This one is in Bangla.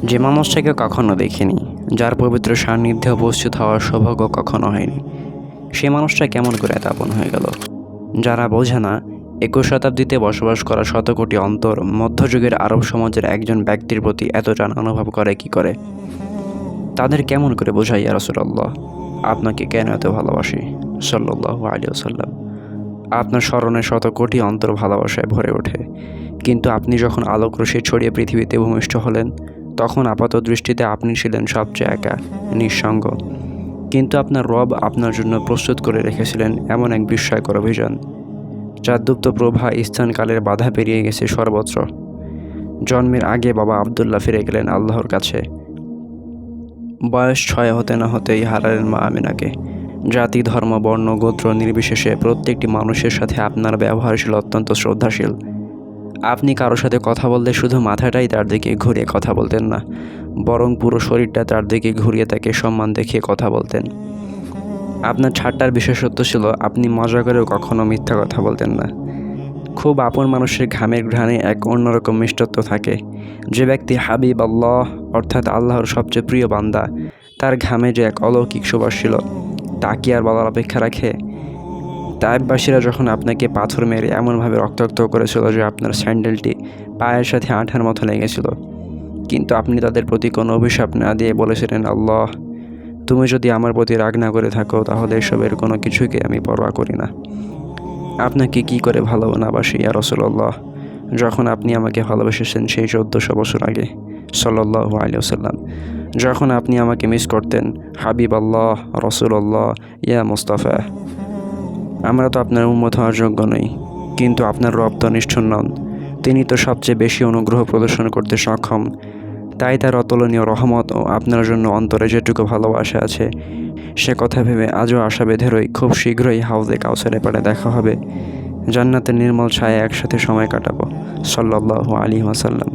যে মানুষটাকে কখনো দেখিনি, যার পবিত্র সান্নিধ্যে উপস্থিত হওয়ার সৌভাগ্য কখনো হয়নি, সে মানুষটা কেমন করে এত আপন হয়ে গেল? যারা বোঝে না 21 শতাব্দীতে বসবাস করা শত কোটি অন্তর মধ্যযুগের আরব সমাজের একজন ব্যক্তির প্রতি এত টান অনুভব করে কি করে, তাদের কেমন করে বোঝাই ইয়া রাসূলুল্লাহ, আপনাকে কেন এত ভালোবাসি সাল্লাল্লাহু আলাইহি ওয়াসাল্লাম। আপনার স্মরণে শত কোটি অন্তর ভালোবাসায় ভরে ওঠে, কিন্তু আপনি যখন আলোক রশ্মি ছড়িয়ে পৃথিবীতে ভূমিষ্ঠ হলেন, তখন আপাত দৃষ্টিতে আপনি ছিলেন সবচেয়ে একা, নিঃসঙ্গ। কিন্তু আপনার রব আপনার জন্য প্রস্তুত করে রেখেছিলেন এমন এক বিস্ময়কর অভিযান, যার দীপ্ত প্রভা স্থানকালের বাধা পেরিয়ে গেছে সর্বত্র। জন্মের আগে বাবা আবদুল্লাহ ফিরে গেলেন আল্লাহর কাছে। বয়স 6 হতে না হতেই হারালেন মা আমিনাকে। জাতি, ধর্ম, বর্ণ, গোত্র নির্বিশেষে প্রত্যেকটি মানুষের সাথে আপনার ব্যবহার ছিল অত্যন্ত শ্রদ্ধাশীল। আপনি কারোর সাথে কথা বললে শুধু মাথাটাই তার দিকে ঘুরিয়ে কথা বলতেন না, বরং পুরো শরীরটা তার দিকে ঘুরিয়ে তাকে সম্মান দেখিয়ে কথা বলতেন। আপনার ঠাট্টার বিশেষত্ব ছিল আপনি মজা করেও কখনো মিথ্যা কথা বলতেন না। খুব আপন মানুষের ঘামের ঘ্রাণে এক অন্যরকম মিষ্টত্ব থাকে। যে ব্যক্তি হাবিব আল্লাহ অর্থাৎ আল্লাহর সবচেয়ে প্রিয় বান্দা, তার ঘামে যে এক অলৌকিক সুবাস ছিল, তা কি আর বলার অপেক্ষা রাখে? তায়েববাসীরা যখন আপনাকে পাথর মেরে এমনভাবে রক্তাক্ত করেছিল যে আপনার স্যান্ডেলটি পায়ের সাথে আঠার মতো লেগেছিল, কিন্তু আপনি তাদের প্রতি কোনো অভিশাপ না দিয়ে বলেছিলেন, আল্লাহ, তুমি যদি আমার প্রতি রাগ না করে থাকো তাহলে এসবের কোনো কিছুকে আমি পরোয়া করি না। আপনাকে কি করে ভালো না বাসি ইয়া রাসূলুল্লাহ, যখন আপনি আমাকে ভালোবেসেছেন সেই 1400 বছর আগে সাল্লাল্লাহু আলাইহি ওয়াসাল্লাম। যখন আপনি আমাকে মিস করতেন, হাবিব আল্লাহ, রাসূলুল্লাহ, ইয়া মুস্তাফা। আমরা তো আপনার উম্মত হওয়ার যোগ্য নই, কিন্তু আপনার রব তো নিষ্ঠুর নন। তিনি তো সবচেয়ে বেশি অনুগ্রহ প্রদর্শন করতে সক্ষম। তাই তার অতুলনীয় রহমত ও আপনার জন্য অন্তরে যেটুকু ভালোবাসা আছে, সে কথা ভেবে আজও আশা বেঁধে রই খুব শীঘ্রই হাউজে কাউসারে পাড়ে দেখা হবে, জান্নাতের নির্মল ছায়া একসাথে সময় কাটাবো সাল্লাল্লাহু আলাইহি ওয়াসাল্লাম।